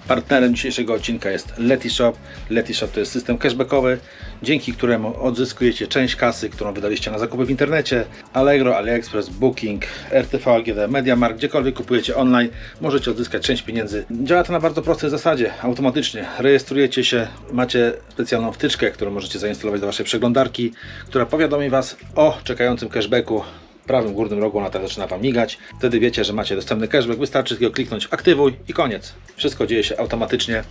Partnerem dzisiejszego odcinka jest Letishop. Letishop to jest system cashbackowy, dzięki któremu odzyskujecie część kasy, którą wydaliście na zakupy w internecie. Allegro, AliExpress, Booking, RTV, AGD, MediaMarkt, gdziekolwiek kupujecie online, możecie odzyskać część pieniędzy. Działa to na bardzo prostej zasadzie, automatycznie. Rejestrujecie się, macie specjalną wtyczkę, którą możecie zainstalować do waszej przeglądarki, która powiadomi was o czekającym cashbacku. W prawym górnym rogu ona tak zaczyna wam migać. Wtedy wiecie, że macie dostępny cashback. Wystarczy tylko kliknąć aktywuj i koniec. Wszystko dzieje się automatycznie.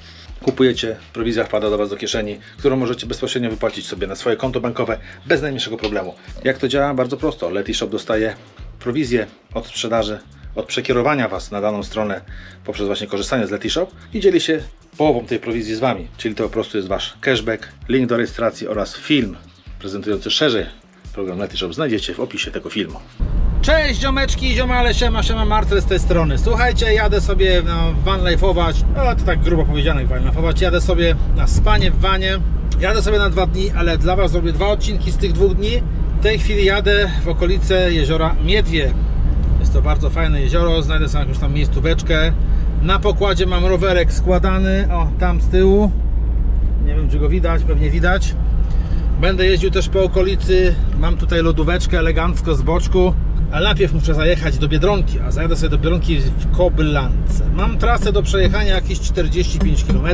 Kupujecie, prowizja wpada do was do kieszeni, którą możecie bezpośrednio wypłacić sobie na swoje konto bankowe bez najmniejszego problemu. Jak to działa? Bardzo prosto. Letishop dostaje prowizję od sprzedaży, od przekierowania was na daną stronę poprzez właśnie korzystanie z Letishop i dzieli się połową tej prowizji z wami. Czyli to po prostu jest wasz cashback. Link do rejestracji oraz film prezentujący szerzej program Letishop znajdziecie w opisie tego filmu. Cześć ziomeczki, ziomale, siema Marcel z tej strony. Słuchajcie, jadę sobie vanlife'ować, to tak grubo powiedziane vanlife'ować, jadę sobie na spanie w vanie, jadę sobie na 2 dni, ale dla was zrobię 2 odcinki z tych 2 dni. W tej chwili jadę w okolice jeziora Miedwie. Jest to bardzo fajne jezioro, znajdę sobie jakąś tam miejscóweczkę. Na pokładzie mam rowerek składany, o tam z tyłu, nie wiem czy go widać, pewnie widać. Będę jeździł też po okolicy, mam tutaj lodóweczkę elegancko z boczku, ale najpierw muszę zajechać do Biedronki, a zajadę sobie do Biedronki w Kobylance. Mam trasę do przejechania jakieś 45 km.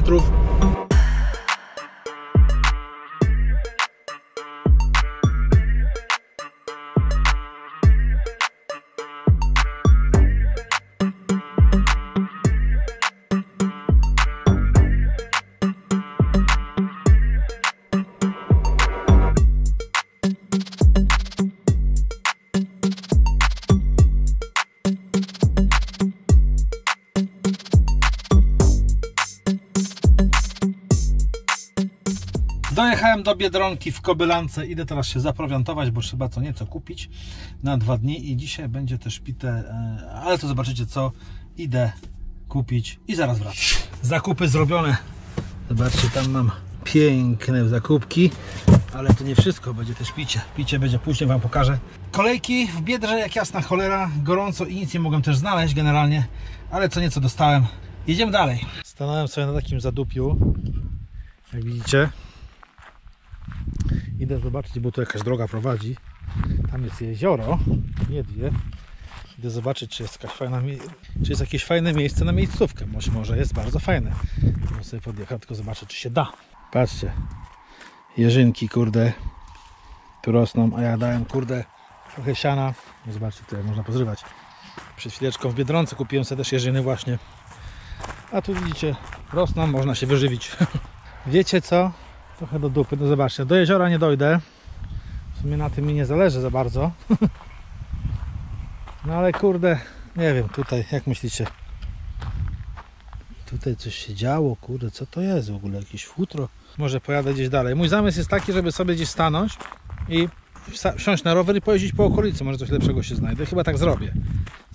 Dojechałem do Biedronki w Kobylance, idę teraz się zaprowiantować, bo trzeba co nieco kupić na 2 dni i dzisiaj będzie też pite, ale to zobaczycie co idę kupić i zaraz wracam. Zakupy zrobione, zobaczcie, tam mam piękne zakupki, ale to nie wszystko, będzie też picie. Picie będzie później, wam pokażę. Kolejki w Biedrze jak jasna cholera, gorąco i nic nie mogłem też znaleźć generalnie, ale co nieco dostałem. Jedziemy dalej. Stanąłem sobie na takim zadupiu, jak widzicie. Idę zobaczyć, bo tu jakaś droga prowadzi. Tam jest jezioro Miedwie. Idę zobaczyć, czy jest jakieś fajne miejsce na miejscówkę. Może jest bardzo fajne. Muszę sobie podjechać, tylko zobaczyć, czy się da. Patrzcie, jeżynki, kurde, tu rosną, a ja dałem, kurde, trochę siana. Zobaczcie, tutaj można pozrywać. Przed chwileczką w Biedronce kupiłem sobie też jeżyny właśnie. A tu widzicie, rosną, można się wyżywić. Wiecie co? Trochę do dupy, no zobaczcie, do jeziora nie dojdę. W sumie na tym mi nie zależy za bardzo. No ale kurde, nie wiem, tutaj, jak myślicie? Tutaj coś się działo, kurde, co to jest w ogóle? Jakieś futro? Może pojadę gdzieś dalej. Mój zamysł jest taki, żeby sobie gdzieś stanąć i wsiąść na rower i pojeździć po okolicy. Może coś lepszego się znajdę. Chyba tak zrobię.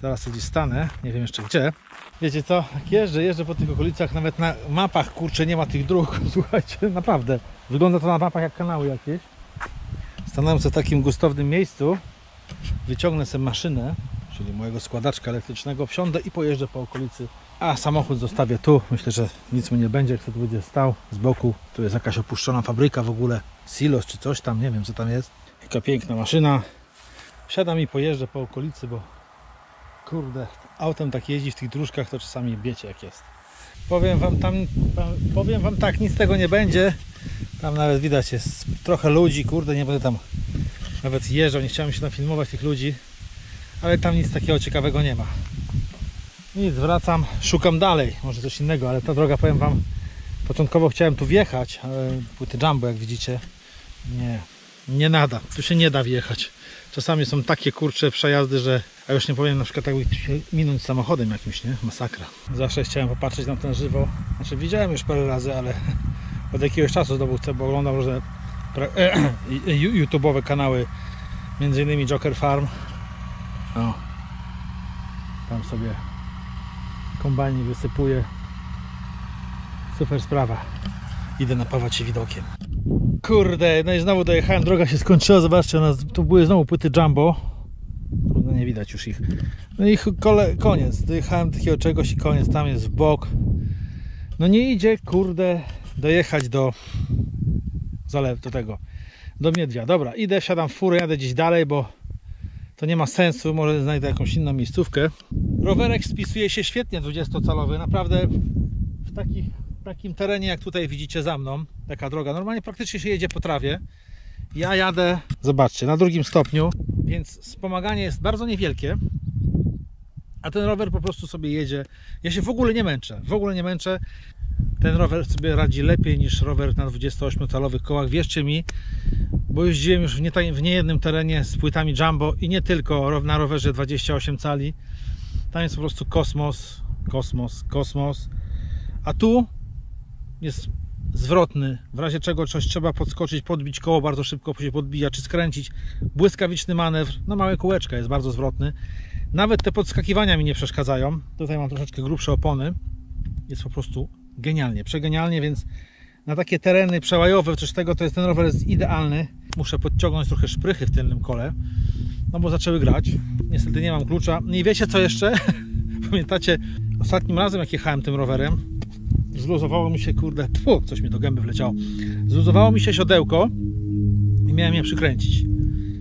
Zaraz sobie gdzieś stanę, nie wiem jeszcze gdzie. Wiecie co, jak jeżdżę po tych okolicach, nawet na mapach, kurczę, nie ma tych dróg. Słuchajcie, naprawdę. Wygląda to na mapach jak kanały jakieś. Stanąłem sobie w takim gustownym miejscu. Wyciągnę sobie maszynę, czyli mojego składaczka elektrycznego, wsiądę i pojeżdżę po okolicy. A samochód zostawię tu. Myślę, że nic mu nie będzie, kto tu będzie stał z boku. Tu jest jakaś opuszczona fabryka w ogóle. Silos czy coś tam, nie wiem co tam jest. Jaka piękna maszyna. Wsiadam i pojeżdżę po okolicy, bo kurde, autem tak jeździ w tych dróżkach, to czasami wiecie jak jest. Powiem wam tak, nic z tego nie będzie. Tam nawet widać jest trochę ludzi, kurde, nie będę tam nawet jeżdżał, nie chciałem się tam filmować tych ludzi, ale tam nic takiego ciekawego nie ma. Nic, wracam, szukam dalej, może coś innego, ale ta droga, powiem wam, początkowo chciałem tu wjechać, ale płyty jumbo, jak widzicie, nie nada, tu się nie da wjechać. Czasami są takie kurcze przejazdy, że a już nie powiem na przykład tak minąć samochodem jakimś, nie? Masakra. Zawsze chciałem popatrzeć na ten żywo. Znaczy widziałem już parę razy, ale od jakiegoś czasu znowu chcę, bo oglądam różne YouTube'owe kanały, między innymi Joker Farm. O, tam sobie kombajnik wysypuje. Super sprawa. Idę napawać się widokiem. Kurde, no i znowu dojechałem, droga się skończyła, zobaczcie, tu były znowu płyty jumbo. No nie widać już ich. No i koniec, dojechałem takiego czegoś i koniec, tam jest w bok. No nie idzie, kurde, dojechać do Miedwia. Dobra, idę, wsiadam w furę, jadę gdzieś dalej, bo to nie ma sensu, może znajdę jakąś inną miejscówkę. Rowerek spisuje się świetnie 20-calowy, naprawdę w takim terenie jak tutaj widzicie za mną, taka droga, normalnie praktycznie się jedzie po trawie. Ja jadę, zobaczcie, na 2. stopniu, więc wspomaganie jest bardzo niewielkie, a ten rower po prostu sobie jedzie. Ja się w ogóle nie męczę, ten rower sobie radzi lepiej niż rower na 28-calowych kołach, wierzcie mi, bo jeździłem już w niejednym terenie z płytami Jumbo i nie tylko na rowerze 28 cali. Tam jest po prostu kosmos, a tu jest zwrotny, w razie czego coś trzeba podskoczyć, podbić koło, bardzo szybko się podbija, czy skręcić, błyskawiczny manewr, no małe kółeczka, jest bardzo zwrotny. Nawet te podskakiwania mi nie przeszkadzają, tutaj mam troszeczkę grubsze opony, jest po prostu genialnie, przegenialnie, więc na takie tereny przełajowe, coś tego, to jest ten rower jest idealny. Muszę podciągnąć trochę szprychy w tylnym kole, no bo zaczęły grać, niestety nie mam klucza. No i wiecie co jeszcze? Pamiętacie, ostatnim razem jak jechałem tym rowerem, zluzowało mi się, kurde, coś mi do gęby wleciało. Zluzowało mi się siodełko i miałem je przykręcić.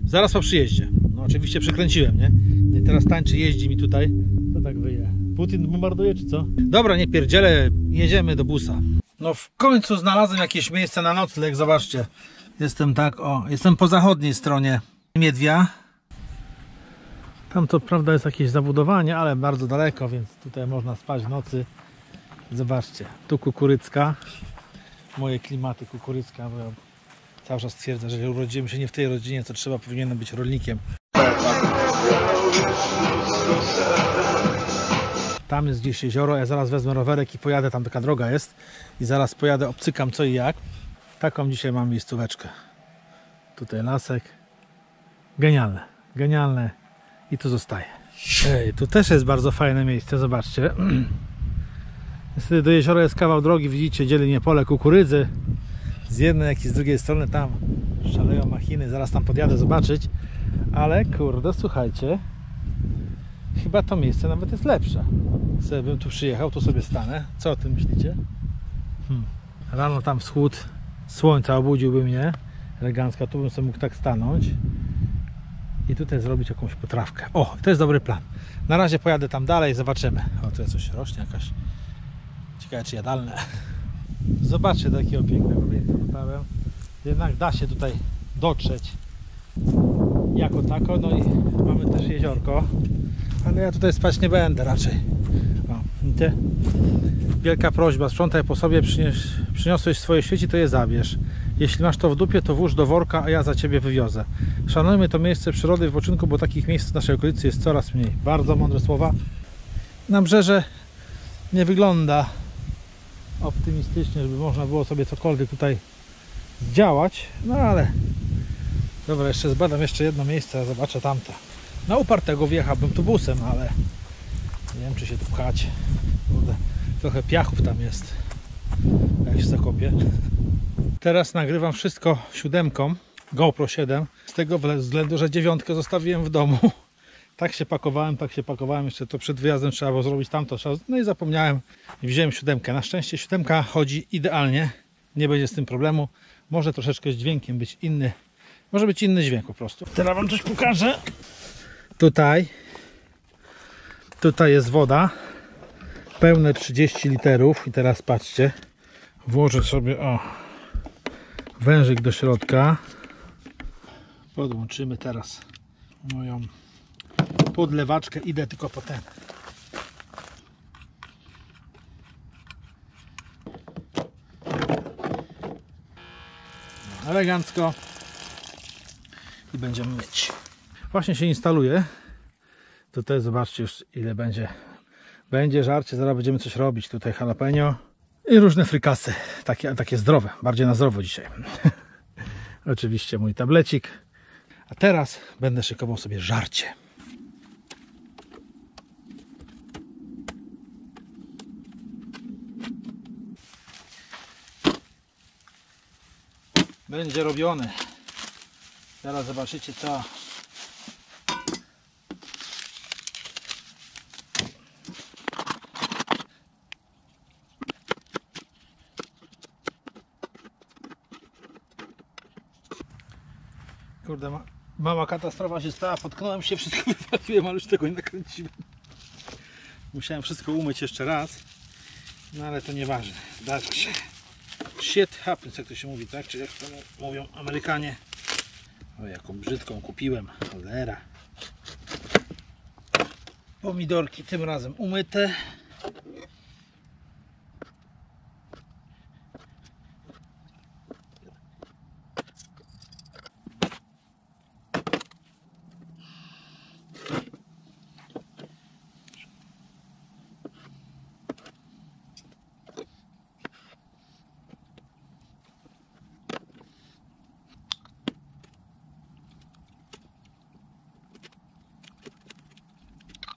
Zaraz po przyjeździe. No oczywiście przykręciłem, nie? No i teraz tańczy, jeździ mi tutaj. To tak wyje. Putin bombarduje, czy co? Dobra, nie pierdzielę, jedziemy do busa. No w końcu znalazłem jakieś miejsce na nocleg, zobaczcie. Jestem po zachodniej stronie Miedwia. Tam to prawda jest jakieś zabudowanie, ale bardzo daleko, więc tutaj można spać w nocy. Zobaczcie, tu Kukurycka, moje klimaty Kukurycka, bo ja cały czas twierdzę, że urodziłem się nie w tej rodzinie, co powinienem być rolnikiem. Tam jest gdzieś jezioro, ja zaraz wezmę rowerek i pojadę, tam taka droga jest i zaraz pojadę, obcykam co i jak. Taką dzisiaj mam miejscóweczkę. Tutaj lasek. Genialne. I tu zostaje. Tu też jest bardzo fajne miejsce, zobaczcie. Niestety do jeziora jest kawał drogi, widzicie, dzieli mnie pole kukurydzy. Z jednej, jak i z drugiej strony tam szaleją machiny, zaraz tam podjadę zobaczyć. Ale kurde, słuchajcie, chyba to miejsce nawet jest lepsze. Sobie bym tu przyjechał, tu sobie stanę. Co o tym myślicie? Rano tam wschód słońca obudziłby mnie elegancko, tu bym sobie mógł tak stanąć i tutaj zrobić jakąś potrawkę. O, to jest dobry plan. Na razie pojadę tam dalej, zobaczymy. O, tu jest coś rośnie jakaś. Ciekawe czy jadalne. Zobaczcie takiego pięknego miejsca zostałem. Jednak da się tutaj dotrzeć jako tako. No i mamy też jeziorko. Ale ja tutaj spać nie będę raczej. O, widzicie? Wielka prośba, sprzątaj po sobie, przyniosłeś swoje świeci, to je zabierz. Jeśli masz to w dupie, to włóż do worka, a ja za ciebie wywiozę. Szanujmy to miejsce przyrody i wypoczynku, bo takich miejsc w naszej okolicy jest coraz mniej. Bardzo mądre słowa. Nabrzeże nie wygląda optymistycznie, żeby można było sobie cokolwiek tutaj zdziałać, no ale dobra, jeszcze zbadam jeszcze jedno miejsce, a zobaczę tamte. Na upartego wjechałbym tu busem, ale nie wiem czy się tu pchać. Kurde, trochę piachów tam jest, jak się zakopię. Teraz nagrywam wszystko 7, GoPro 7, z tego względu, że 9 zostawiłem w domu. Tak się pakowałem, jeszcze to przed wyjazdem trzeba było zrobić tamto, no i zapomniałem i wziąłem 7. Na szczęście 7 chodzi idealnie, nie będzie z tym problemu. Może troszeczkę z dźwiękiem być inny, może być inny dźwięk po prostu. Teraz wam coś pokażę. Tutaj jest woda, pełne 30 literów i teraz patrzcie, włożę sobie wężyk do środka, podłączymy teraz moją podlewaczkę, idę tylko po ten. Elegancko i będziemy myć. Właśnie się instaluje. Tutaj zobaczcie już ile będzie żarcie, zaraz będziemy coś robić. Tutaj jalapeno i różne frykasy, takie zdrowe, bardziej na zdrowo dzisiaj. Oczywiście mój tablecik. A teraz będę szykował sobie żarcie. Będzie robiony. Teraz zobaczycie co. Kurde, mała katastrofa się stała, potknąłem się, wszystko wywaliłem, ale już tego nie nakręciłem. Musiałem wszystko umyć jeszcze raz, no ale to nieważne, zdarza się. Shit happens, jak to się mówi, tak? Czy jak to mówią Amerykanie. O, jaką brzydką kupiłem, cholera. Pomidorki tym razem umyte.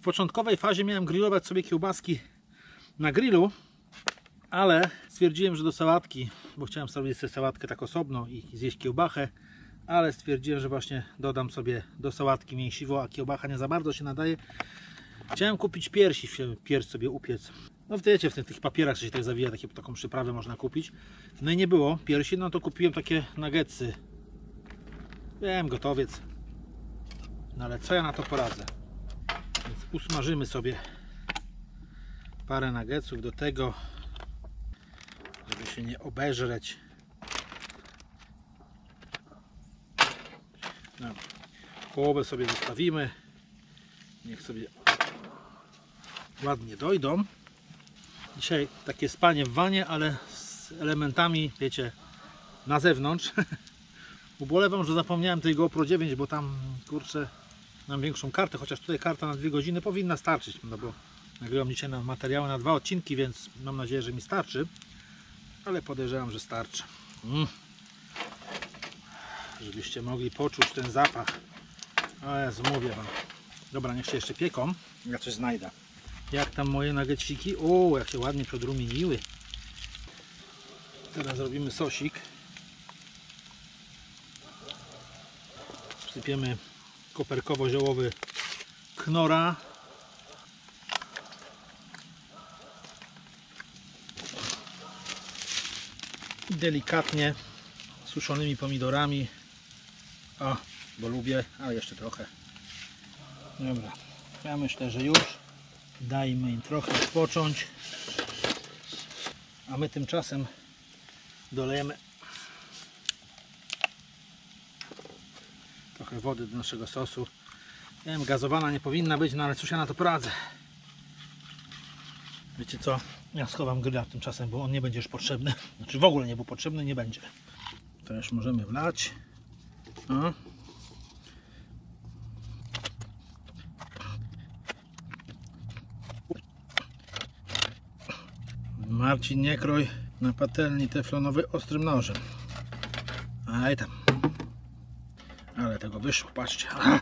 W początkowej fazie miałem grillować sobie kiełbaski na grillu, ale stwierdziłem, że do sałatki, bo chciałem sobie zjeść sałatkę tak osobno i zjeść kiełbachę, ale stwierdziłem, że właśnie dodam sobie do sałatki mięsiwo, a kiełbacha nie za bardzo się nadaje. Chciałem kupić pierś sobie upiec. No wiecie, w tych papierach się tak zawija, taką przyprawę można kupić. No i nie było piersi, no to kupiłem takie nuggetsy. Wiem, gotowiec. No ale co ja na to poradzę? Więc usmażymy sobie parę nuggetsów do tego, żeby się nie obeżreć. No, połowę sobie zostawimy. Niech sobie ładnie dojdą. Dzisiaj takie spanie w wanie, ale z elementami, wiecie, na zewnątrz. Ubolewam, że zapomniałem tej GoPro 9, bo tam, kurczę, mam większą kartę, chociaż tutaj karta na 2 godziny powinna starczyć, no bo nagrywam dzisiaj materiały na 2 odcinki, więc mam nadzieję, że mi starczy, ale podejrzewam, że starczy. Żebyście mogli poczuć ten zapach. O Jezu, mówię wam. Dobra, niech się jeszcze pieką. Ja coś znajdę. Jak tam moje nuggetsiki? O, jak się ładnie przedrumieniły. Teraz zrobimy sosik. Wsypiemy koperkowo-ziołowy knora. I delikatnie suszonymi pomidorami. O, bo lubię, ale jeszcze trochę. Dobra, ja myślę, że już. Dajmy im trochę odpocząć. A my tymczasem dolejemy trochę wody do naszego sosu. Nie wiem, gazowana nie powinna być, no ale cóż ja na to poradzę. Wiecie co? Ja schowam grilla tymczasem, bo on nie będzie już potrzebny. Znaczy w ogóle nie był potrzebny, nie będzie. To już możemy wlać. O. Marcin, nie kroj na patelni teflonowej ostrym nożem. Aj tam. Ale tego wyszło, patrzcie. Aha.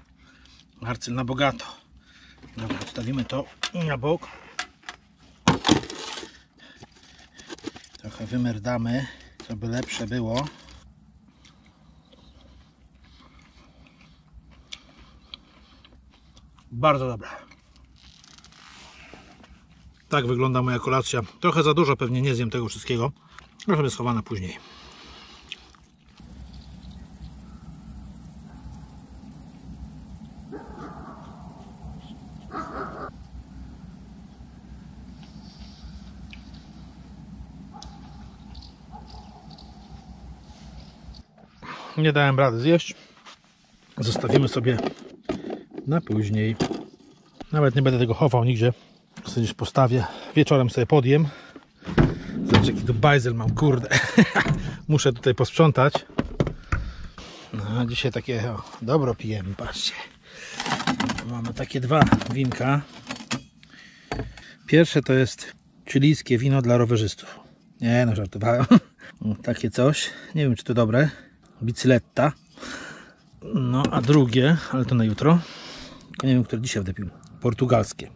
Marcyl na bogato. Dobra, odstawimy to na bok. Trochę wymerdamy, co by lepsze było. Bardzo dobre. Tak wygląda moja kolacja. Trochę za dużo, pewnie nie zjem tego wszystkiego. Ale sobie schowana później. Nie dałem rady zjeść. Zostawimy sobie na później. Nawet nie będę tego chował nigdzie. Sobie gdzieś postawię. Wieczorem sobie podjem. Zobaczcie, jaki tu bajzel mam, kurde. Muszę tutaj posprzątać. No, dzisiaj takie dobro pijemy, patrzcie. Mamy takie 2 winka. Pierwsze to jest chilijskie wino dla rowerzystów. Nie no, żartowałem. Takie coś. Nie wiem, czy to dobre. Bicyletta. No, a drugie, ale to na jutro. Tylko nie wiem, które dzisiaj będę pił. Portugalskie.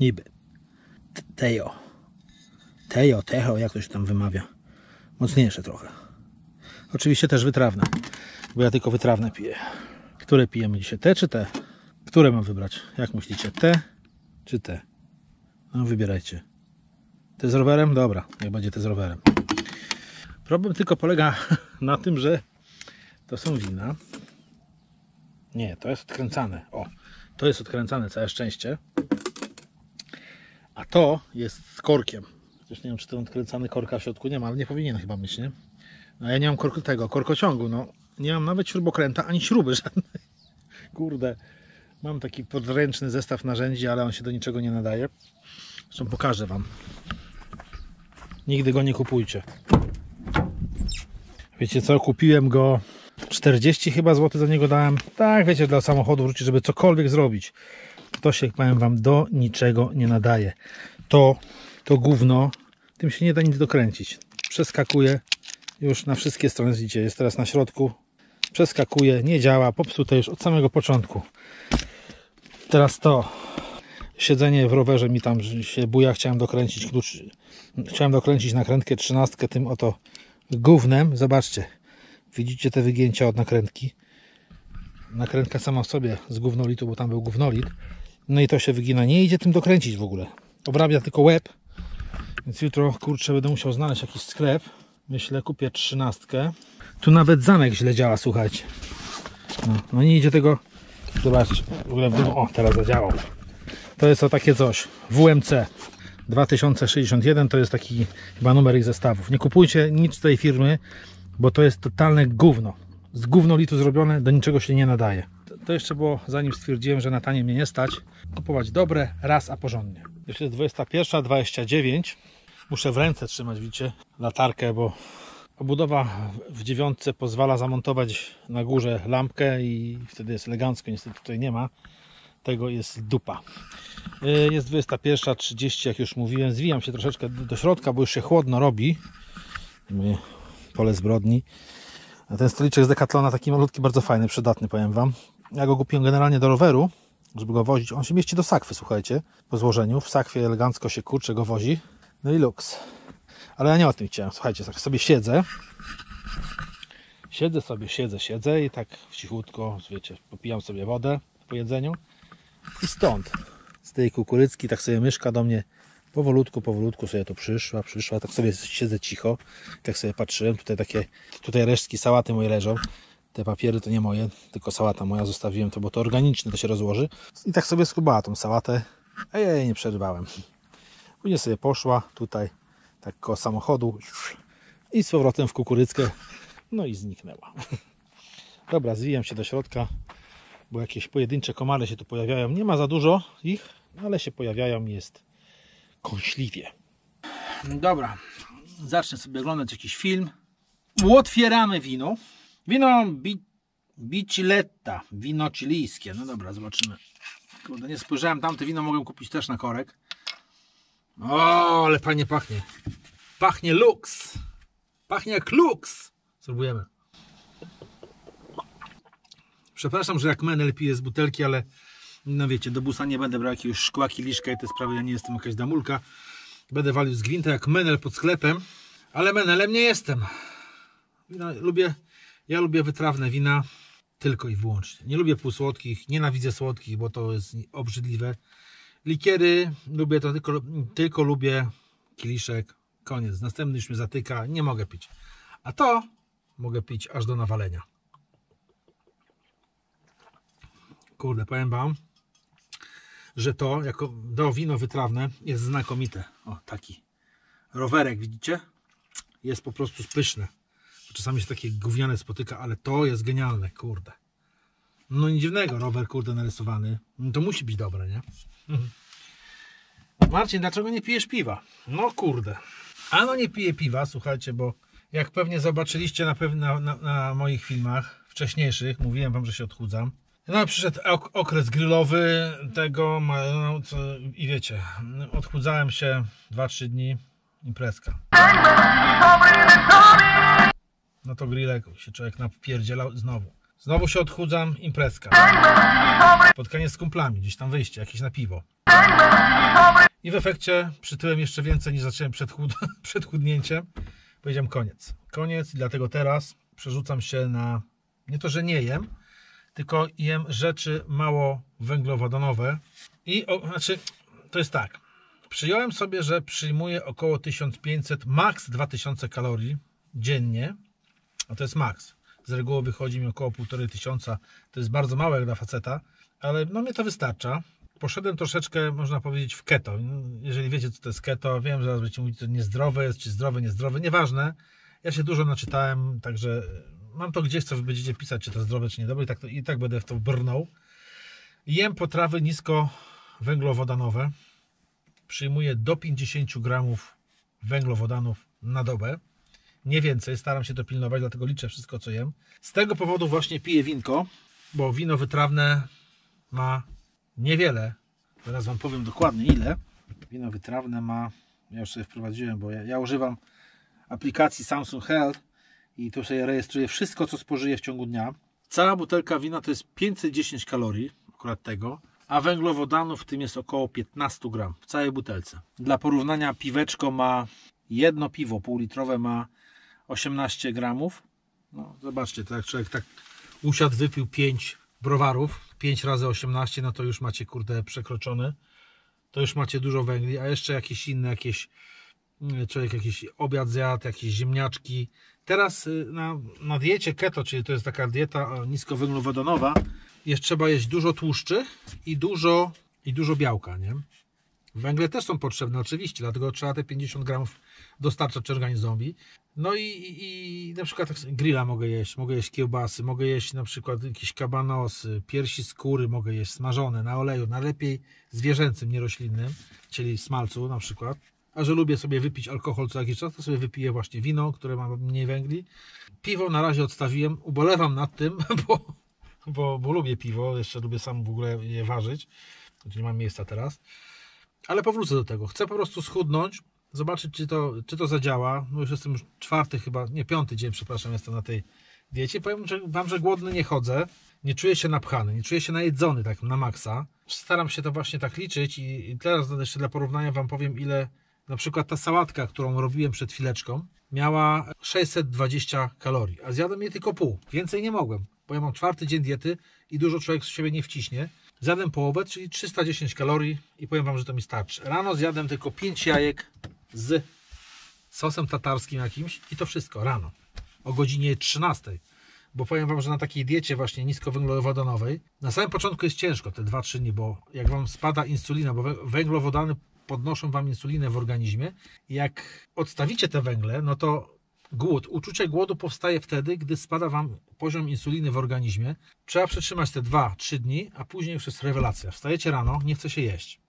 Niby. Tejo, jak to się tam wymawia. Mocniejsze trochę. Oczywiście też wytrawne, bo ja tylko wytrawne piję. Które pijemy dzisiaj? Te czy te? Które mam wybrać? Jak myślicie? Te czy te? No wybierajcie. Te z rowerem? Dobra, niech będzie te z rowerem. Problem tylko polega na tym, że to są wina, Nie, to jest odkręcane. O, to jest odkręcane, całe szczęście. A to jest z korkiem. Chociaż nie wiem, czy ten odkręcany korka w środku nie ma, ale nie powinien chyba mieć, nie? No ja nie mam korkociągu, no. Nie mam nawet śrubokręta, ani śruby żadnej. Kurde. Mam taki podręczny zestaw narzędzi, ale on się do niczego nie nadaje. Zresztą pokażę Wam. Nigdy go nie kupujcie. Wiecie co? Kupiłem go 40 chyba złotych za niego dałem. Tak, wiecie, dla samochodu wrócić, żeby cokolwiek zrobić. To się, powiem Wam, do niczego nie nadaje. To gówno, tym się nie da nic dokręcić. Przeskakuje już na wszystkie strony, widzicie, jest teraz na środku. Przeskakuje, nie działa, popsute już od samego początku. Teraz to siedzenie w rowerze mi tam się buja, chciałem dokręcić klucz. Chciałem dokręcić nakrętkę 13 tym oto gównem. Zobaczcie, widzicie te wygięcia od nakrętki. Nakrętka sama w sobie z gównolitu, bo tam był gównolit. No i to się wygina, nie idzie tym dokręcić w ogóle. Obrabia tylko łeb. Więc jutro, kurczę, będę musiał znaleźć jakiś sklep. Myślę, kupię 13. Tu nawet zamek źle działa, słuchajcie. No nie idzie tego. Zobaczcie, w ogóle o, teraz zadziałał. To jest to takie coś. WMC 2061 to jest taki chyba numer ich zestawów. Nie kupujcie nic z tej firmy, bo to jest totalne gówno. Z gównolitu zrobione, do niczego się nie nadaje. To jeszcze było, zanim stwierdziłem, że na tanie mnie nie stać. Kupować dobre, raz, a porządnie. Już jest 21:29. Muszę w ręce trzymać, widzicie, latarkę, bo obudowa w 9 pozwala zamontować na górze lampkę i wtedy jest elegancko. Niestety tutaj nie ma. Tego jest dupa. Jest 21:30, jak już mówiłem. Zwijam się troszeczkę do środka, bo już się chłodno robi. Pole zbrodni. A ten stoliczek z Decathlona, taki malutki, bardzo fajny, przydatny, powiem Wam. Ja go kupiłem generalnie do roweru, żeby go wozić. On się mieści do sakwy, słuchajcie, po złożeniu. W sakwie elegancko się kurczę go wozi. No i luks. Ale ja nie o tym chciałem. Słuchajcie, tak sobie siedzę. Siedzę i tak cichutko, wiecie, popijam sobie wodę po jedzeniu. I stąd, z tej kukurycki, tak sobie myszka do mnie powolutku sobie to przyszła, tak sobie siedzę cicho, tak sobie patrzyłem, tutaj resztki sałaty moje leżą, te papiery to nie moje, tylko sałata moja, zostawiłem to, bo to organiczne, to się rozłoży i tak sobie skubała tą sałatę, a ja jej nie przerywałem. Później sobie poszła tutaj, tak koło samochodu i z powrotem w kukuryckę, no i zniknęła. Dobra, zwijam się do środka, bo jakieś pojedyncze komary się tu pojawiają, nie ma za dużo ich, ale się pojawiają i jest kąśliwie. Dobra, zacznę sobie oglądać jakiś film. Otwieramy wino. Wino Bicicletta, wino chilijskie. No dobra, zobaczymy. Kurde, nie spojrzałem, tamte wino mogę kupić też na korek. O, ale fajnie pachnie. Pachnie luks. Pachnie jak luks. Spróbujemy. Przepraszam, że jak menel piję z butelki, ale no wiecie, do busa nie będę brał jakiegoś szkła, kieliszka i te sprawy, ja nie jestem jakaś damulka. Będę walił z gwinta jak menel pod sklepem, ale menelem nie jestem. Ja lubię wytrawne wina tylko i wyłącznie. Nie lubię półsłodkich, nienawidzę słodkich, bo to jest obrzydliwe. Likiery lubię to tylko lubię kieliszek, koniec. Następny już mnie zatyka, nie mogę pić. A to mogę pić aż do nawalenia. Kurde, powiem Wam, że to jako wino wytrawne jest znakomite. O, taki rowerek, widzicie? Jest po prostu pyszne. Czasami się takie gówniane spotyka, ale to jest genialne, kurde. No nic dziwnego, rower, kurde, narysowany. No to musi być dobre, nie? Marcin, dlaczego nie pijesz piwa? No kurde. A no nie piję piwa, słuchajcie, bo jak pewnie zobaczyliście na moich filmach wcześniejszych, mówiłem Wam, że się odchudzam. No przyszedł okres grillowy tego, no, i wiecie, odchudzałem się 2-3 dni, imprezka. No to grillek się człowiek napierdzielał znowu. Znowu się odchudzam, imprezka. Spotkanie z kumplami, gdzieś tam wyjście, jakieś na piwo. I w efekcie przytyłem jeszcze więcej niż zacząłem przed chudnięciem. Powiedziałem koniec. Koniec i dlatego teraz przerzucam się na, nie to, że nie jem, tylko jem rzeczy mało węglowodanowe. Znaczy, to jest tak. Przyjąłem sobie, że przyjmuję około 1500, maks 2000 kalorii dziennie. A to jest maks. Z reguły wychodzi mi około 1500. To jest bardzo małe jak dla faceta, ale no mnie to wystarcza. Poszedłem troszeczkę, można powiedzieć, w keto. Jeżeli wiecie, co to jest keto, wiem, że zaraz będziecie mówić, że to niezdrowe jest, czy zdrowe, niezdrowe, nieważne. Ja się dużo naczytałem, także mam to gdzieś, co wy będziecie pisać, czy to zdrowe, czy niedobre, i tak będę w to brnął. Jem potrawy niskowęglowodanowe. Przyjmuję do 50 gramów węglowodanów na dobę. Nie więcej, staram się to pilnować, dlatego liczę wszystko, co jem. Z tego powodu właśnie piję winko, bo wino wytrawne ma niewiele. Teraz wam powiem dokładnie ile. Wino wytrawne ma, ja już sobie wprowadziłem, bo ja używam aplikacji Samsung Health i tu sobie rejestruję wszystko, co spożyję w ciągu dnia. Cała butelka wina to jest 510 kalorii, akurat tego, a węglowodanów w tym jest około 15 gram w całej butelce. Dla porównania piweczko ma, jedno piwo półlitrowe ma 18 gramów. No, zobaczcie, to jak człowiek tak usiadł, wypił 5 browarów, 5 razy 18, no to już macie, kurde, przekroczone. To już macie dużo węgli, a jeszcze jakieś inne, człowiek jakiś obiad zjadł, jakieś ziemniaczki. Teraz na diecie keto, czyli to jest taka dieta niskowęglowodanowa, trzeba jeść dużo tłuszczy i dużo białka, nie? Węgle też są potrzebne oczywiście, dlatego trzeba te 50 gramów dostarczać organizmowi. No i na przykład grilla mogę jeść kiełbasy, mogę jeść na przykład jakieś kabanosy, piersi skóry mogę jeść smażone na oleju, najlepiej zwierzęcym, nie roślinnym, czyli smalcu na przykład. A że lubię sobie wypić alkohol co jakiś czas, to sobie wypiję właśnie wino, które ma mniej węgli. Piwo na razie odstawiłem, ubolewam nad tym, bo lubię piwo, jeszcze lubię sam w ogóle je ważyć, nie mam miejsca teraz. Ale powrócę do tego. Chcę po prostu schudnąć, zobaczyć, czy to zadziała. No już jestem już 5. dzień, przepraszam, jestem na tej diecie. Powiem wam, że głodny nie chodzę, nie czuję się napchany, nie czuję się najedzony tak na maksa. Staram się to właśnie tak liczyć i teraz jeszcze dla porównania wam powiem, ile na przykład ta sałatka, którą robiłem przed chwileczką, miała 620 kalorii, a zjadłem jej tylko pół. Więcej nie mogłem, bo ja mam 4. dzień diety i dużo człowiek z siebie nie wciśnie. Zjadłem połowę, czyli 310 kalorii i powiem wam, że to mi starczy. Rano zjadłem tylko 5 jajek z sosem tatarskim jakimś i to wszystko rano o godzinie 13. Bo powiem wam, że na takiej diecie właśnie niskowęglowodanowej na samym początku jest ciężko, te 2-3 dni, bo jak wam spada insulina, bo węglowodany podnoszą wam insulinę w organizmie i jak odstawicie te węgle, no to uczucie głodu powstaje wtedy, gdy spada wam poziom insuliny w organizmie. Trzeba przetrzymać te 2-3 dni, a później już jest rewelacja. Wstajecie rano, nie chce się jeść.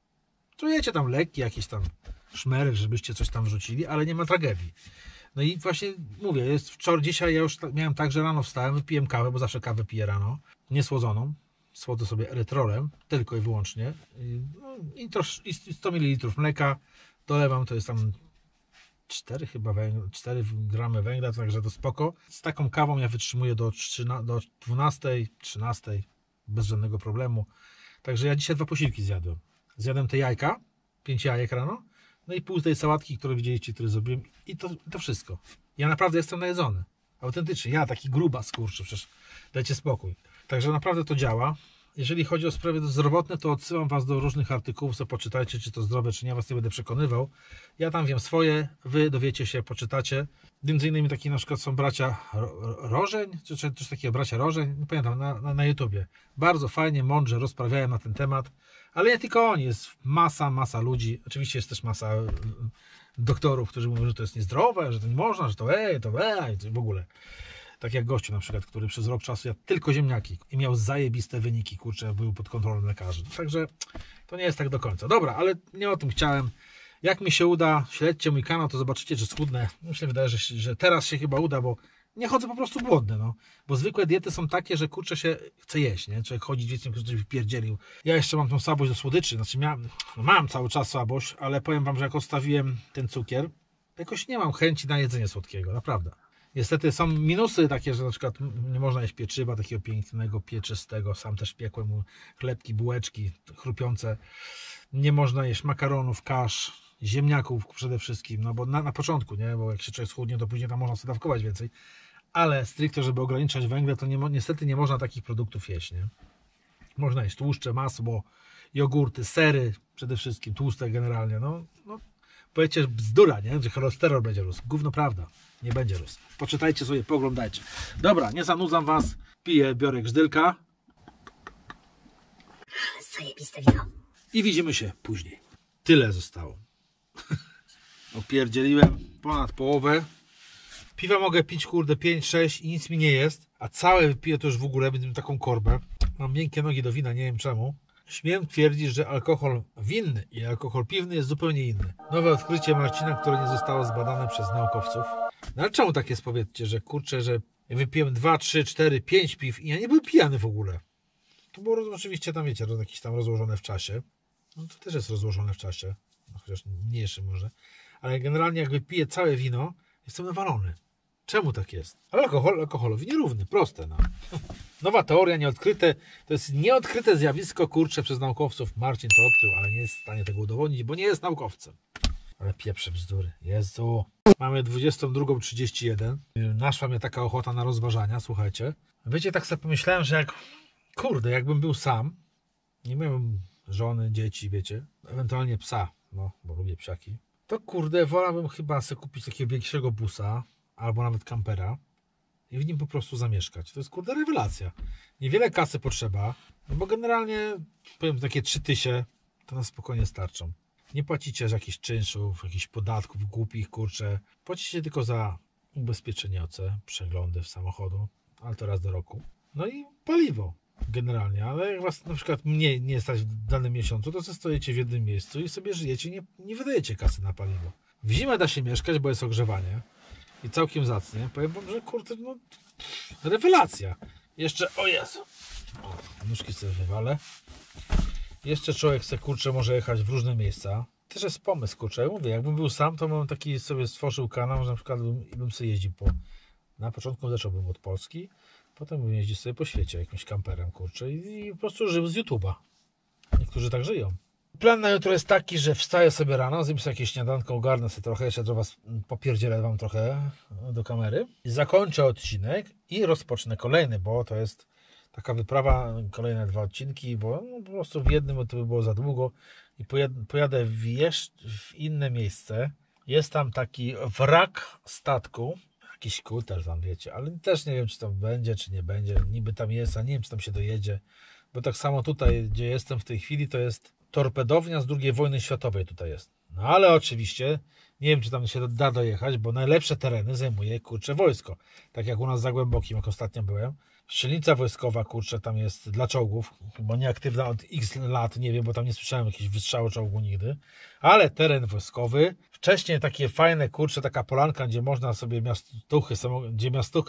Czujecie tam lekki, jakieś tam szmery, żebyście coś tam wrzucili, ale nie ma tragedii. No i właśnie mówię, dzisiaj ja już miałem tak, że rano wstałem, wypiłem kawę, bo zawsze kawę piję rano, niesłodzoną. Słodzę sobie erytrolem, tylko i wyłącznie. I 100 ml mleka dolewam, to jest tam 4 gramy węgla, także to spoko. Z taką kawą ja wytrzymuję do 12, 13 bez żadnego problemu. Także ja dzisiaj 2 posiłki zjadłem. Zjadłem te jajka, 5 jajek rano, no i pół tej sałatki, które widzieliście, które zrobiłem i to wszystko. Ja naprawdę jestem najedzony. Autentycznie, ja taki grubas, kurczę, przecież dajcie spokój. Także naprawdę to działa. Jeżeli chodzi o sprawy zdrowotne, to odsyłam was do różnych artykułów, co poczytajcie, czy to zdrowe, czy nie, ja was nie będę przekonywał. Ja tam wiem swoje, wy dowiecie się, poczytacie. Między innymi taki na przykład są bracia Rożeń, czy coś takiego, bracia Rożeń, nie pamiętam, na YouTubie. Bardzo fajnie, mądrze rozprawiają na ten temat, ale nie tylko oni, jest masa ludzi. Oczywiście jest też masa doktorów, którzy mówią, że to jest niezdrowe, że to nie można, że to i w ogóle. Tak jak gościu na przykład, który przez rok czasu jadł tylko ziemniaki i miał zajebiste wyniki, kurczę, był pod kontrolą lekarzy. Także to nie jest tak do końca. Dobra, ale nie o tym chciałem. Jak mi się uda, śledźcie mój kanał, to zobaczycie, że schudnę. Myślę, wydaje, że teraz się chyba uda, bo nie chodzę po prostu głodny, no. Bo zwykłe diety są takie, że kurczę się chce jeść, nie? Człowiek chodzi, dzieckiem, który coś wypierdzielił. Ja jeszcze mam tą słabość do słodyczy, znaczy mam cały czas słabość, ale powiem wam, że jak odstawiłem ten cukier, jakoś nie mam chęci na jedzenie słodkiego, naprawdę. Niestety są minusy takie, że na przykład nie można jeść pieczywa takiego pięknego, pieczystego. Sam też piekłem mu chlebki, bułeczki chrupiące. Nie można jeść makaronów, kasz, ziemniaków przede wszystkim, no bo na początku, nie? Bo jak się człowiek schudnie, to później tam można sobie dawkować więcej. Ale stricte, żeby ograniczać węgle, to niestety nie można takich produktów jeść, nie? Można jeść tłuszcze, masło, jogurty, sery przede wszystkim, tłuste generalnie, no Powiecie bzdura, nie? Że cholesterol będzie rósł. Gówno prawda. Nie będzie rósł. Poczytajcie sobie, poglądajcie. Dobra, nie zanudzam was. Piję, biorę grzdylka. Zajebiste wino. I widzimy się później. Tyle zostało. Opierdzieliłem ponad połowę. Piwa mogę pić, kurde, 5-6 i nic mi nie jest. A całe wypiję to już w ogóle, będę miał taką korbę. Mam miękkie nogi do wina, nie wiem czemu. Śmiem twierdzić, że alkohol winny i alkohol piwny jest zupełnie inny. Nowe odkrycie Marcina, które nie zostało zbadane przez naukowców. No ale czemu tak jest, powiedzcie, że kurczę, że wypiłem 2, 3, 4, 5 piw i ja nie byłem pijany w ogóle. To było oczywiście tam, wiecie, jakieś tam rozłożone w czasie. No to też jest rozłożone w czasie. No, chociaż mniejszy może. Ale generalnie jak wypiję całe wino, jestem nawalony. Czemu tak jest? Ale alkohol alkoholowi nierówny, proste. No. Nowa teoria, nieodkryte. To jest nieodkryte zjawisko, kurcze, przez naukowców. Marcin to odkrył, ale nie jest w stanie tego udowodnić, bo nie jest naukowcem. Ale pieprze bzdury. Jezu. Mamy 22:31. Naszła mnie taka ochota na rozważania, słuchajcie. Wiecie, tak sobie pomyślałem, że jakbym był sam, nie miałem żony, dzieci, wiecie, ewentualnie psa, no, bo lubię psiaki, to kurde, wolałbym chyba sobie kupić takiego większego busa, albo nawet kampera i w nim po prostu zamieszkać. To jest kurde rewelacja. Niewiele kasy potrzeba, no bo generalnie, powiem, takie 3000 to na spokojnie starczą. Nie płacicie za jakichś czynszów, jakichś podatków głupich, kurczę. Płacicie tylko za ubezpieczenie OC, przeglądy w samochodu, ale to raz do roku. No i paliwo generalnie, ale jak was na przykład mnie nie stać w danym miesiącu, to stoicie w jednym miejscu i sobie żyjecie, nie wydajecie kasy na paliwo. W zimę da się mieszkać, bo jest ogrzewanie i całkiem zacnie. Powiem wam, że kurde, no rewelacja. Jeszcze, o Jezu, nóżki sobie wywalę. Jeszcze człowiek se, kurczę, może jechać w różne miejsca. Też jest pomysł, kurczę. Mówię, jakbym był sam, to bym taki sobie stworzył kanał, że na przykład bym sobie jeździł na początku zacząłbym od Polski, potem bym jeździł sobie po świecie jakimś kamperem, kurczę, i po prostu żył z YouTube'a. Niektórzy tak żyją. Plan na jutro jest taki, że wstaję sobie rano, zjem sobie jakieś śniadanko, ogarnę sobie trochę, jeszcze do was popierdzielę wam trochę do kamery. Zakończę odcinek i rozpocznę kolejny, bo to jest taka wyprawa, kolejne 2 odcinki, bo no, po prostu w jednym to by było za długo i pojadę w inne miejsce. Jest tam taki wrak statku, jakiś kuter tam, wiecie, ale też nie wiem, czy tam będzie, czy nie będzie. Niby tam jest, a nie wiem, czy tam się dojedzie, bo tak samo tutaj, gdzie jestem w tej chwili, to jest torpedownia z II wojny światowej tutaj jest. No ale oczywiście nie wiem, czy tam się da dojechać, bo najlepsze tereny zajmuje, kurczę, wojsko. Tak jak u nas za Głębokim, jak ostatnio byłem. Strzelnica wojskowa, kurczę, tam jest dla czołgów, bo nieaktywna od x lat, nie wiem, bo tam nie słyszałem jakiegoś wystrzału czołgu nigdy, ale teren wojskowy. Wcześniej takie fajne, kurczę, taka polanka, gdzie można sobie miastuchy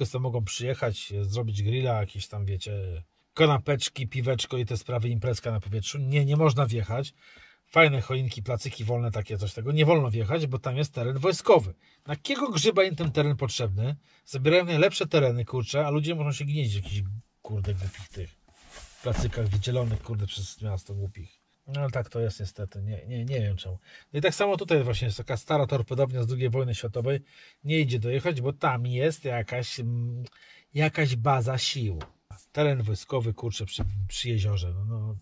sobie mogą przyjechać, zrobić grilla, jakieś tam, wiecie, kanapeczki, piweczko i te sprawy, imprezka na powietrzu. Nie można wjechać. Fajne choinki, placyki wolne, takie coś tego. Nie wolno wjechać, bo tam jest teren wojskowy. Na jakiego grzyba im ten teren potrzebny? Zabierają najlepsze tereny, kurczę, a ludzie muszą się gnieździć w jakichś, kurde, głupich tych placykach wydzielonych, kurde, przez miasto głupich. No ale tak to jest niestety. Nie wiem czemu. No i tak samo tutaj właśnie jest taka stara torpedownia z II wojny światowej. Nie idzie dojechać, bo tam jest jakaś baza sił. Teren wojskowy, kurczę, przy jeziorze. No,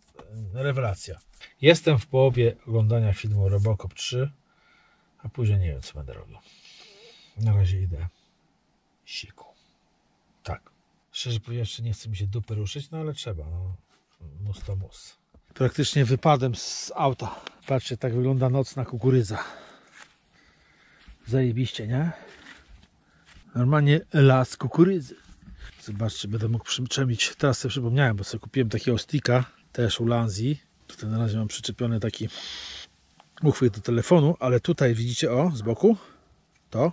rewelacja. Jestem w połowie oglądania filmu Robocop 3, a później nie wiem, co będę robił. Na razie idę siku. Tak. Szczerze powiedziawszy, nie chce mi się dupy ruszyć, no ale trzeba. No. Mus to mus. Praktycznie wypadłem z auta. Patrzcie, tak wygląda nocna kukurydza. Zajebiście, nie? Normalnie las kukurydzy. Zobaczcie, będę mógł przyczepić. Teraz sobie przypomniałem, bo sobie kupiłem takiego sticka, też u Lanzi. Tutaj na razie mam przyczepiony taki uchwyt do telefonu, ale tutaj widzicie, o, z boku, to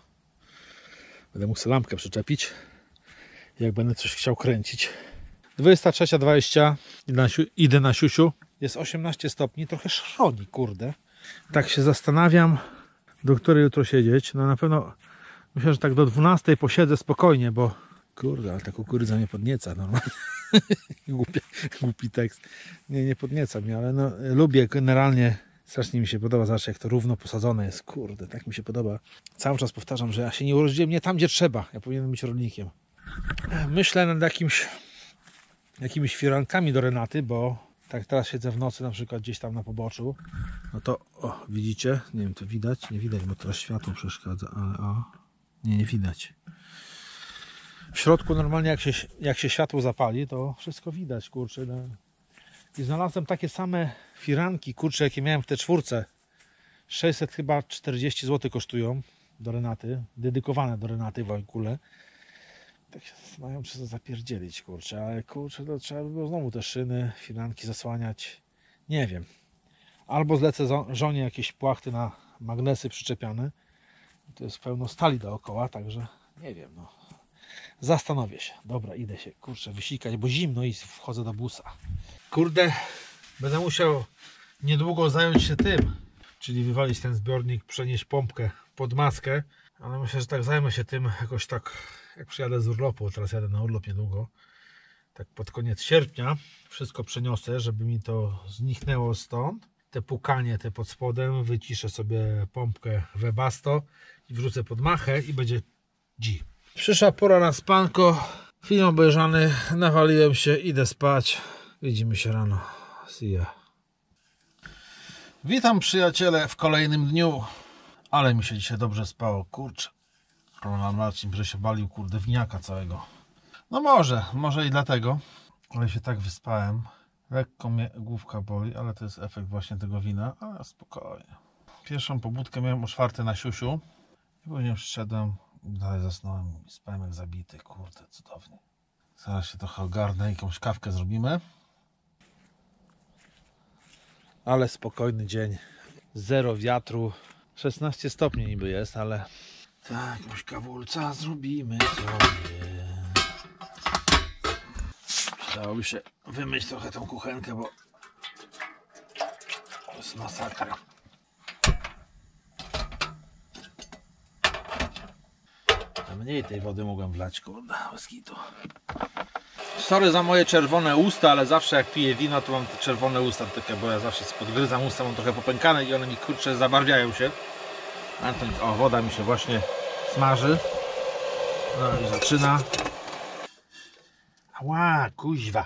będę mógł sobie lampkę przyczepić, jak będę coś chciał kręcić. 23:20, idę na siusiu. Jest 18 stopni, trochę szroni, kurde. Tak się zastanawiam, do której jutro siedzieć. No na pewno myślę, że tak do 12 posiedzę spokojnie, bo kurde, ale ta kukurydza mnie podnieca normalnie. Głupi tekst. Nie podnieca mnie, ale no, lubię generalnie, strasznie mi się podoba, zawsze jak to równo posadzone jest. Kurde, tak mi się podoba. Cały czas powtarzam, że ja się nie urodziłem nie tam, gdzie trzeba. Ja powinienem być rolnikiem. Myślę nad jakimiś firankami do Renaty, bo Tak teraz siedzę w nocy na przykład gdzieś tam na poboczu, no to o, widzicie? Nie wiem, to widać? Nie widać, bo teraz światło przeszkadza, ale o, nie widać. W środku normalnie jak się światło zapali, to wszystko widać, kurczę. No. I znalazłem takie same firanki, kurczę, jakie miałem w te czwórce. 600 chyba 40 zł kosztują do Renaty, dedykowane do Renaty Wojkule. Tak się zastanawiam, czy to zapierdzielić, kurczę, ale kurczę, to trzeba by było znowu te szyny, firanki zasłaniać. Nie wiem. Albo zlecę żonie jakieś płachty na magnesy przyczepione. To jest pełno stali dookoła, także nie wiem, no. Zastanowię się. Dobra, idę się, kurczę, wysikać, bo zimno i wchodzę do busa. Kurde, będę musiał niedługo zająć się tym, czyli wywalić ten zbiornik, przenieść pompkę pod maskę, ale myślę, że tak zajmę się tym jakoś tak, jak przyjadę z urlopu. Teraz jadę na urlop niedługo. Tak pod koniec sierpnia wszystko przeniosę, żeby mi to zniknęło stąd. Te pukanie, te pod spodem, wyciszę sobie pompkę Webasto i wrzucę pod machę i będzie G. Przyszła pora na spanko. Film obejrzany, nawaliłem się, idę spać. Widzimy się rano. See ya. Witam przyjaciele w kolejnym dniu. Ale mi się dzisiaj dobrze spało, kurczę. Roland Marcin, że się balił, kurde, winiaka całego. No może i dlatego, ale się tak wyspałem. Lekko mnie główka boli, ale to jest efekt właśnie tego wina, ale spokojnie. Pierwszą pobudkę miałem o 4 na siusiu i później przyszedłem i dalej zasnąłem i spałem jak zabity, kurde, cudownie. Zaraz się trochę ogarnę, jakąś kawkę zrobimy. Ale spokojny dzień, zero wiatru, 16 stopni niby jest, ale tak, jakąś kawulca zrobimy sobie. Przydałoby się wymyć trochę tą kuchenkę, bo to jest masakra. Mniej tej wody mogłem wlać, kurde, bez kitu. Sorry za moje czerwone usta, ale zawsze jak piję wino, to mam te czerwone usta takie, bo ja zawsze podgryzam usta, mam trochę popękane i one mi, kurczę, zabarwiają się. O, woda mi się właśnie smaży. No i zaczyna. Ała, kuźwa.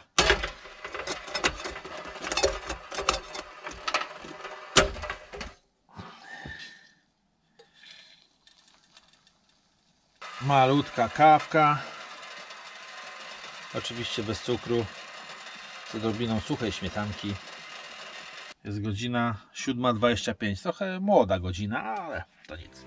Malutka kawka. Oczywiście bez cukru. Z odrobiną suchej śmietanki. Jest godzina 7:25. Trochę młoda godzina, ale to nic.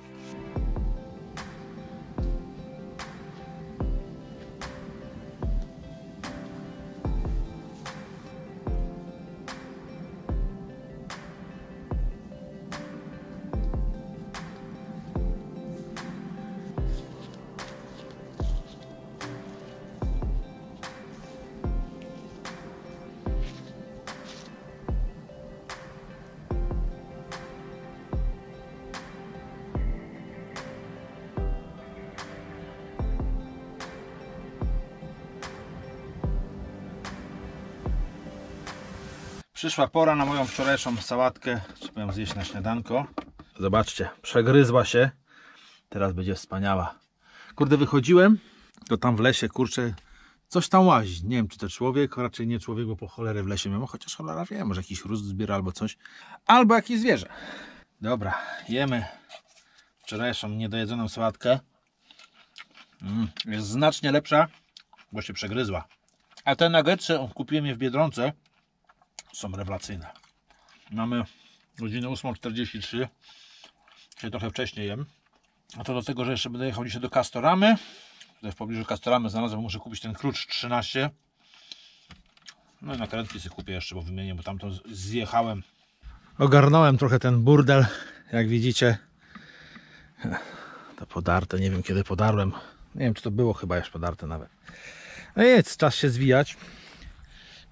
Przyszła pora na moją wczorajszą sałatkę. Trzeba ją zjeść na śniadanko. Zobaczcie, przegryzła się. Teraz będzie wspaniała. Kurde, wychodziłem, to tam w lesie, kurczę, coś tam łazi. Nie wiem, czy to człowiek, raczej nie człowiek, bo po cholerę w lesie miał. Chociaż cholera wie, może jakiś chrust zbiera albo coś. Albo jakieś zwierzę. Dobra, jemy wczorajszą niedojedzoną sałatkę. Jest znacznie lepsza, bo się przegryzła. A te nuggetsy kupiłem je w Biedronce. Są rewelacyjne. Mamy godzinę 8:43. Dzisiaj trochę wcześniej jem. A to do tego, że jeszcze będę jechał dzisiaj do Castoramy. Tutaj w pobliżu Castoramy znalazłem, muszę kupić ten klucz 13. No i nakrętki sobie kupię jeszcze, bo wymienię, bo tamto zjechałem. Ogarnąłem trochę ten burdel, jak widzicie. To podarte, nie wiem kiedy podarłem. Nie wiem, czy to było chyba już podarte nawet. No jest, czas się zwijać.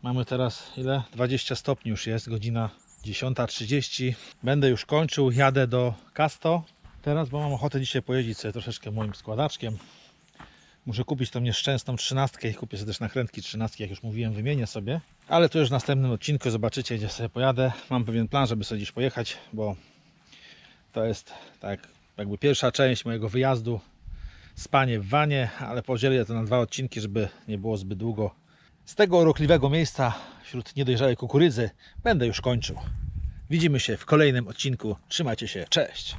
Mamy teraz ile? 20 stopni już jest, godzina 10:30. Będę już kończył, jadę do Casto teraz, bo mam ochotę dzisiaj pojeździć sobie troszeczkę moim składaczkiem. Muszę kupić tą nieszczęsną 13 i kupię sobie też nakrętki 13, jak już mówiłem, wymienię sobie. Ale to już w następnym odcinku zobaczycie, gdzie sobie pojadę. Mam pewien plan, żeby sobie gdzieś pojechać, bo to jest tak jakby pierwsza część mojego wyjazdu. Spanie w wanie, ale podzielę to na 2 odcinki, żeby nie było zbyt długo. Z tego urokliwego miejsca wśród niedojrzałej kukurydzy będę już kończył. Widzimy się w kolejnym odcinku. Trzymajcie się, cześć!